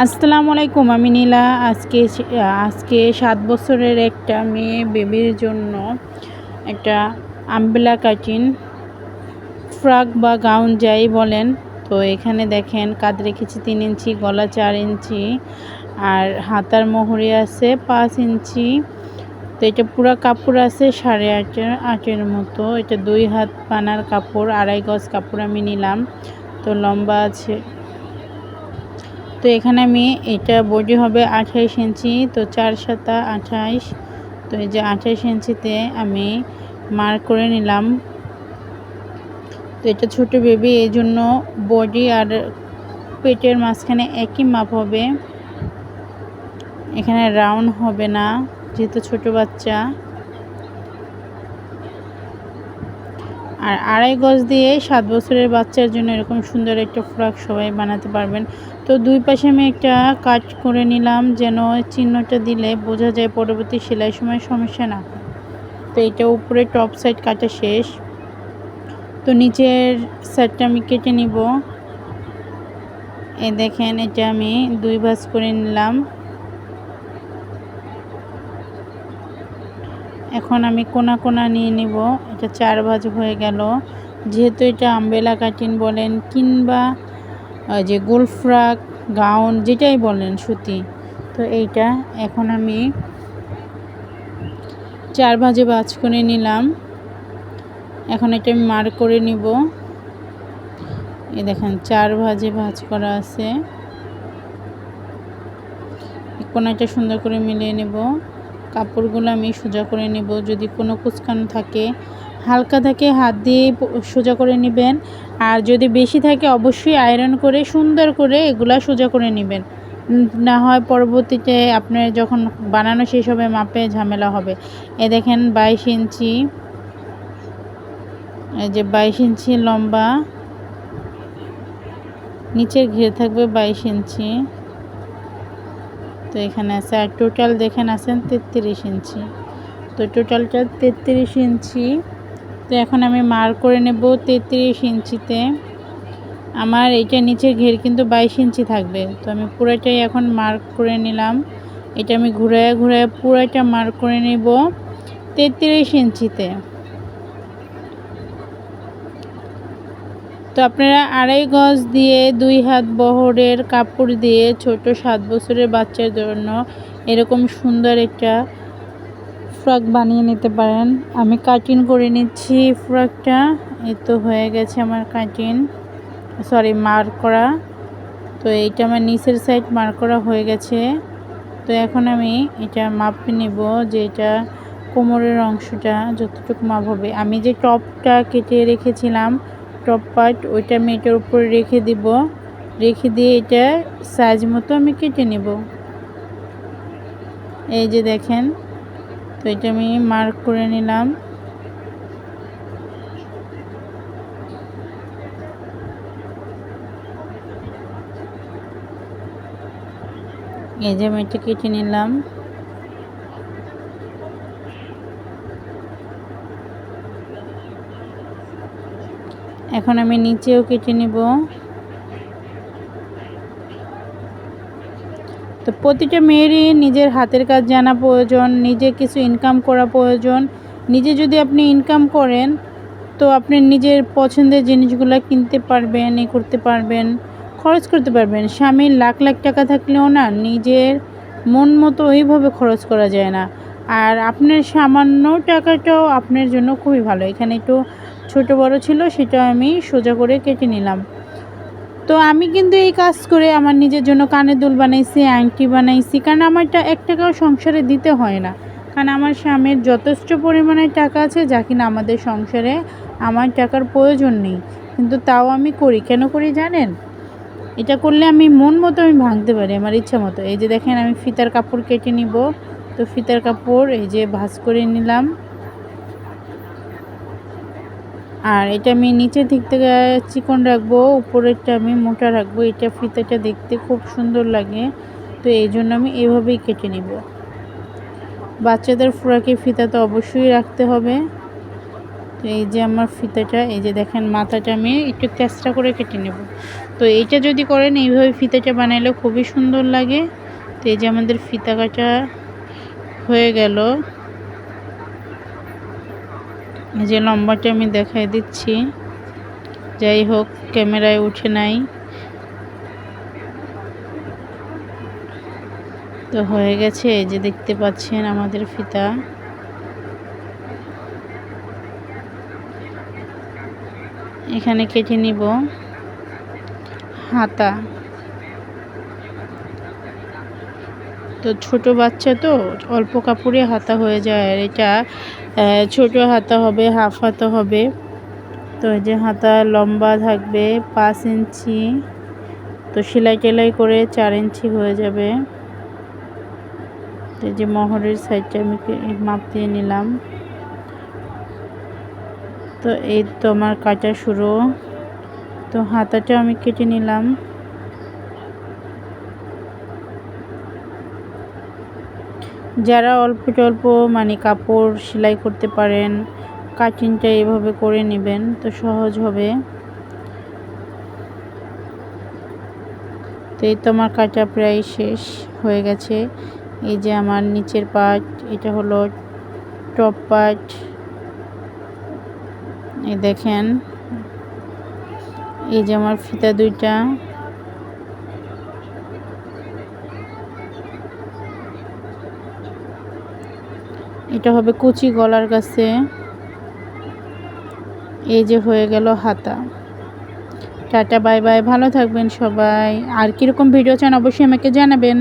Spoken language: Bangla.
আসসালামু আলাইকুম। আমি নীলা। আজকে 7 বছরের একটা মেয়ে বেবির জন্য একটা আমব্রেলা কাটিং ফ্রক বা গাউন যাই বলেন। তো এখানে দেখেন কাঁধ রেখেছি 3 ইঞ্চি, গলা 4 ইঞ্চি আর হাতার মোহরি আছে 5 ইঞ্চি। তো এটা পুরো কাপড় আছে 8.5 মতো। এটা 2 হাত পানার কাপড়, 2.5 গজ কাপড় আমি নিলাম। তো লম্বা আছে, তো এখানে আমি এটা বডি হবে 28 ইঞ্চি। তো 4 7 28। তো এই যে 28 ইঞ্চিতে আমি মার্ক করে নিলাম। তো এটা ছোট বেবি, এই জন্য বডি আর পেটের মাঝখানে একই মাপ হবে, এখানে রাউন্ড হবে না যেহেতু ছোট বাচ্চা। আর 2.5 গজ দিয়ে 7 বছরের বাচ্চার জন্য এরকম সুন্দর একটা ফ্রক সবাই বানাতে পারবেন। তো দুই পাশে আমি একটা কাট করে নিলাম, যেন চিহ্নটা দিলে বোঝা যায় পরবর্তী সেলাই সময় সমস্যা না হয়। তো এটা উপরে টপ সাইড কাটা শেষ। তো নিচের সাইডটা আমি কেটে নিব। এই দেখেন, এটা আমি 2 ভাঁজ করে নিলাম। এখন আমি কোনা কোনা নিয়ে নিব। এটা 4 ভাঁজ হয়ে গেল। যেহেতু এটা আমব্রেলা কাটিং বলেন কিংবা যে গোল ফ্রক গাউন যেটাই বলেন সুতি, তো এইটা এখন আমি 4 ভাঁজে ভাঁজ করে নিলাম। এখন এটা আমি মার্ক করে নিব। এই দেখেন 4 ভাঁজে ভাঁজ করা আছে। কোনাটা সুন্দর করে মিলিয়ে নেব। কাপড়গুলো আমি সোজা করে নেব। যদি কোনো কুচকানো থাকে, হালকা থাকে, হাত দিয়ে সোজা করে নেবেন। আর যদি বেশি থাকে অবশ্যই আয়রন করে সুন্দর করে এগুলা সোজা করে নেবেন, না হয় পরবর্তীতে আপনার যখন বানানো শেষ হবে মাপে ঝামেলা হবে। এ দেখেন 22 ইঞ্চি, এই যে 22 ইঞ্চি লম্বা, নিচের ঘের থাকবে 22 ইঞ্চি। তো এখানে আছে, আর টোটাল দেখেন আছেন 33 ইঞ্চি। তো টোটালটা 33 ইঞ্চি। তো এখন আমি মার্ক করে নেব 33 ইঞ্চিতে। আমার এইটা নিচের ঘের কিন্তু 22 ইঞ্চি থাকবে। তো আমি পুরোটাই এখন মার্ক করে নিলাম। এটা আমি ঘুরায় ঘুরায় পুরোটা মার্ক করে নেব 33 ইঞ্চিতে। তো আপনারা 2.5 গজ দিয়ে 2 হাত বহরের কাপড় দিয়ে ছোট 7 বছরের বাচ্চার জন্য এরকম সুন্দর একটা ফ্রক বানিয়ে নিতে পারেন। আমি কাটিং করে নিচ্ছি ফ্রকটা। এই তো হয়ে গেছে আমার কাটিং, মার্ক করা। তো এইটা আমার নিচের সাইড মার্ক করা হয়ে গেছে। তো এখন আমি এটা মাপ নেব, যে এটা কোমরের অংশটা যতটুকু মাপ হবে। আমি যে টপটা কেটে রেখেছিলাম টপ পার্ট, ওইটা আমি এটার উপরে রেখে দিব। রেখে দিয়ে এটা সাইজ মতো আমি কেটে নেব। এই যে দেখেন, তো এটা আমি মার্ক করে নিলাম। এই যে আমি এটা কেটে নিলাম। এখন আমি নিচেও কেটে নিব। তো প্রতিটা মেয়েরই নিজের হাতের কাজ জানা প্রয়োজন, নিজে কিছু ইনকাম করা প্রয়োজন। নিজে যদি আপনি ইনকাম করেন তো আপনি নিজের পছন্দের জিনিসগুলো কিনতে পারবেন, করতে পারবেন, খরচ করতে পারবেন। স্বামীর লাখ লাখ টাকা থাকলেও না নিজের মন মতো ওইভাবে খরচ করা যায় না। আর আপনার সামান্য টাকাটাও আপনার জন্য খুবই ভালো। এখানে একটু ছোট বড় ছিল, সেটা আমি সোজা করে কেটে নিলাম। তো আমি কিন্তু এই কাজ করে আমার নিজের জন্য কানের দুল বানাইছি, আংটি বানাইছি, কারণ আমারটা 1 টাকাও সংসারে দিতে হয় না। কারণ আমার স্বামীর যথেষ্ট পরিমাণে টাকা আছে, যা কিনা আমাদের সংসারে আমার টাকার প্রয়োজন নেই। কিন্তু তাও আমি করি। কেন করি জানেন? এটা করলে আমি মন মতো আমি ভাঙতে পারি, আমার ইচ্ছা মতো। এই যে দেখেন, আমি ফিতার কাপড় কেটে নিব। তো ফিতার কাপড় এই যে ভাঁজ করে নিলাম। আর এটা আমি নিচের দিক থেকে চিকন রাখবো, উপরেরটা আমি মোটা রাখবো। এটা ফিতাটা দেখতে খুব সুন্দর লাগে, তো এই জন্য আমি এভাবেই কেটে নিব। বাচ্চাদের ফ্রকে ফিতা তো অবশ্যই রাখতে হবে। তো এই যে আমার ফিতাটা, এই যে দেখেন মাথাটা আমি একটু তেস্তা করে কেটে নেব। তো এইটা যদি করেন এইভাবে ফিতাটা বানাইলে খুবই সুন্দর লাগে। তো এই যে আমাদের ফিতা কাটা হয়ে গেল। এই যে লম্বাটা আমি দেখাই দিচ্ছি, যাই হোক ক্যামেরায় উঠে নাই। তো হয়ে গেছে, এই যে দেখতে পাচ্ছেন আমাদের ফিতা। এখানে কেটে নিব হাতা। তো ছোট বাচ্চা তো অল্প কাপড়ে হাতা হয়ে যায়, আর এটা ছোট হাতা হবে, হাফ হাতা হবে। তো এই যে হাতা লম্বা থাকবে 5 ইঞ্চি, তো সেলাই টেলাই করে 4 ইঞ্চি হয়ে যাবে। এই যে মহরের সাইডটা আমি মাপ দিয়ে নিলাম। তো এই তো আমার কাটা শুরু। তো হাতাটা আমি কেটে নিলাম। যারা অল্প অল্প মানে কাপড় সেলাই করতে পারেন, কাটিংটা এভাবে করে নেবেন, তো সহজ হবে। তো এই তো আমার কাটা প্রায় শেষ হয়ে গেছে। এই যে আমার নিচের পার্ট, এটা হলো টপ পার্ট। এই দেখেন, এই যে আমার ফিতা দুইটা। এটা হবে কুচি গলার কাছে। এই যে হয়ে গেল হাতা। টাটা বাই বাই, ভালো থাকবেন সবাই। আর কীরকম ভিডিও চান অবশ্যই আমাকে জানাবেন।